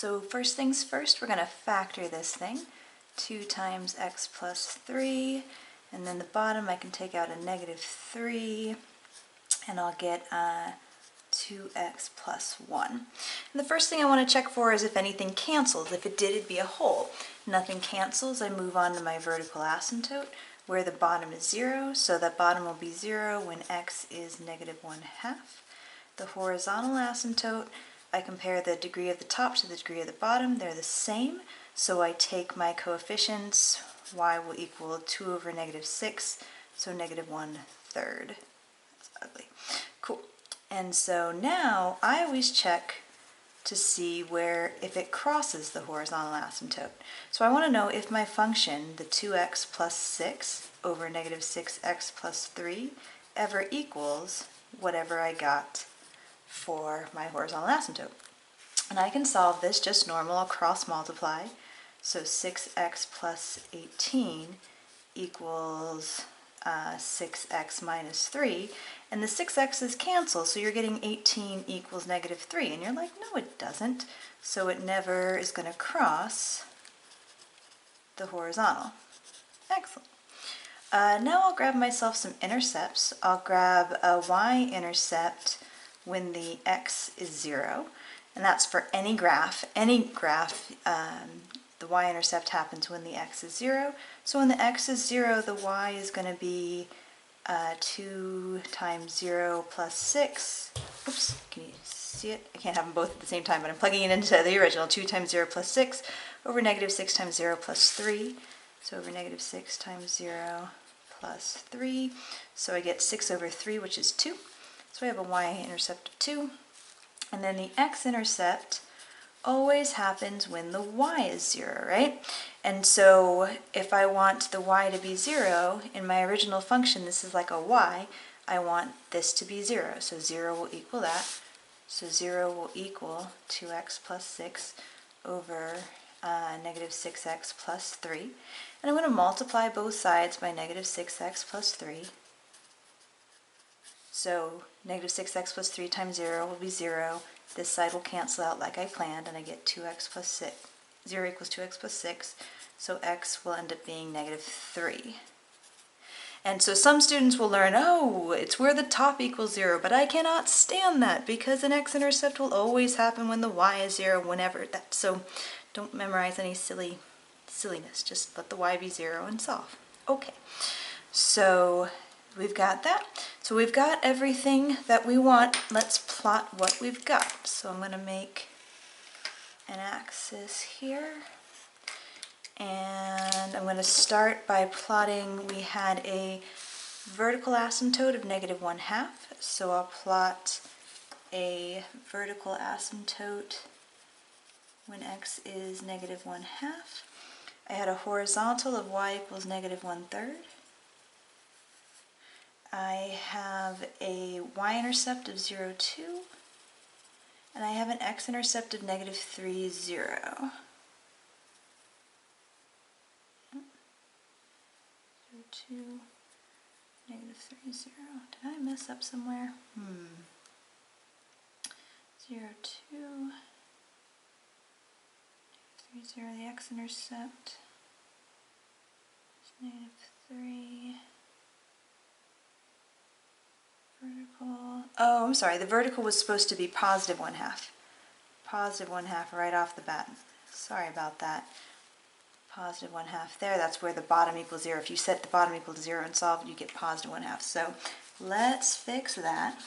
So first things first, we're going to factor this thing. 2 times x plus 3, and then the bottom I can take out a negative 3, and I'll get 2x plus 1. And the first thing I want to check for is if anything cancels. If it did, it'd be a whole. Nothing cancels, I move on to my vertical asymptote, where the bottom is 0, so that bottom will be 0 when x is negative 1/2. The horizontal asymptote, I compare the degree of the top to the degree of the bottom. They're the same, so I take my coefficients. Y will equal 2 over negative 6, so negative 1/3. That's ugly. Cool. And so now I always check to see where, if it crosses the horizontal asymptote. So I want to know if my function, the 2x plus 6 over negative 6x plus 3, ever equals whatever I got for my horizontal asymptote. And I can solve this just normal. I'll cross multiply. So 6x plus 18 equals 6x minus 3, and the 6x's cancel, so you're getting 18 equals negative 3, and you're like, no it doesn't, so it never is going to cross the horizontal. Excellent. Now I'll grab myself some intercepts. I'll grab a y-intercept when the x is 0, and that's for any graph. Any graph, the y-intercept happens when the x is 0. So when the x is 0, the y is going to be 2 times 0 plus 6. Oops, can you see it? I can't have them both at the same time, but I'm plugging it into the original. 2 times 0 plus 6 over negative 6 times 0 plus 3. So over negative 6 times 0 plus 3. So I get 6 over 3, which is 2. So I have a y-intercept of 2. And then the x-intercept always happens when the y is 0, right? And so if I want the y to be 0, in my original function, this is like a y, I want this to be 0. So 0 will equal that. So 0 will equal 2x plus 6 over negative 6x plus 3. And I'm going to multiply both sides by negative 6x plus 3. So negative 6x plus 3 times 0 will be 0. This side will cancel out like I planned, and I get 2x plus 6. 0 equals 2x plus 6, so x will end up being negative 3. And so some students will learn, oh, it's where the top equals 0, but I cannot stand that because an x-intercept will always happen when the y is 0, whenever that. So don't memorize any silliness, just let the y be 0 and solve. Okay, so we've got that. So we've got everything that we want. Let's plot what we've got. So I'm going to make an axis here. And I'm going to start by plotting. We had a vertical asymptote of negative 1/2. So I'll plot a vertical asymptote when x is negative 1/2. I had a horizontal of y equals negative 1/3. I have a y-intercept of 0, 2, and I have an x-intercept of negative 3, 0. 0, 2, negative 3, 0. Did I mess up somewhere? 0, 2, negative 3, 0. The x-intercept is negative 3. Vertical. Oh, I'm sorry. The vertical was supposed to be positive 1/2. Positive 1/2 right off the bat. Sorry about that. Positive 1/2 there. That's where the bottom equals 0. If you set the bottom equal to 0 and solve, you get positive 1/2. So let's fix that.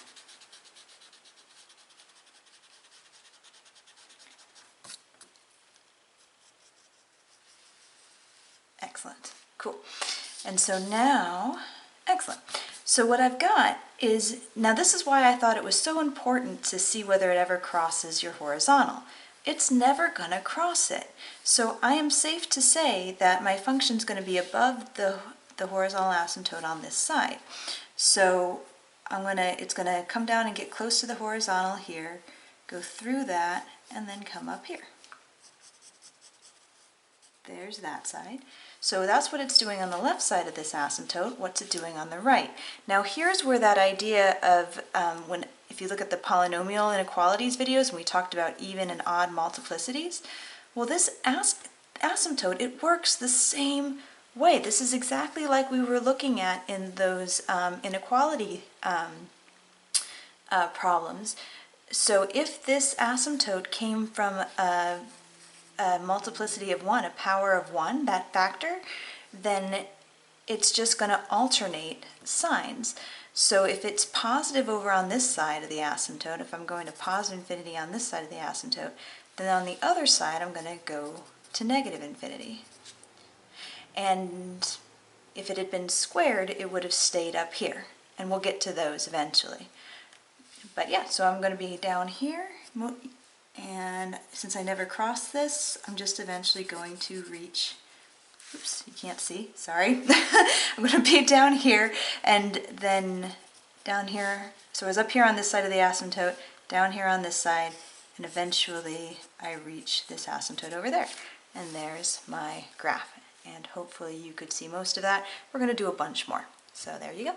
Excellent. Cool. And so now, excellent. So what I've got is, now this is why I thought it was so important to see whether it ever crosses your horizontal. It's never going to cross it. So I am safe to say that my function is going to be above the horizontal asymptote on this side. So it's going to come down and get close to the horizontal here, go through that, and then come up here. There's that side. So that's what it's doing on the left side of this asymptote. What's it doing on the right? Now here's where that idea of if you look at the polynomial inequalities videos, and we talked about even and odd multiplicities, well, this asymptote, it works the same way. This is exactly like we were looking at in those inequality problems. So if this asymptote came from a multiplicity of 1, a power of 1, that factor, then it's just going to alternate signs. So if it's positive over on this side of the asymptote, if I'm going to positive infinity on this side of the asymptote, then on the other side I'm going to go to negative infinity. And if it had been squared, it would have stayed up here. And we'll get to those eventually. But yeah, so I'm going to be down here, and since I never crossed this, I'm just eventually going to reach, oops, you can't see, sorry. I'm going to be down here, and then down here, so I was up here on this side of the asymptote, down here on this side, and eventually I reach this asymptote over there. And there's my graph, and hopefully you could see most of that. We're going to do a bunch more. So there you go.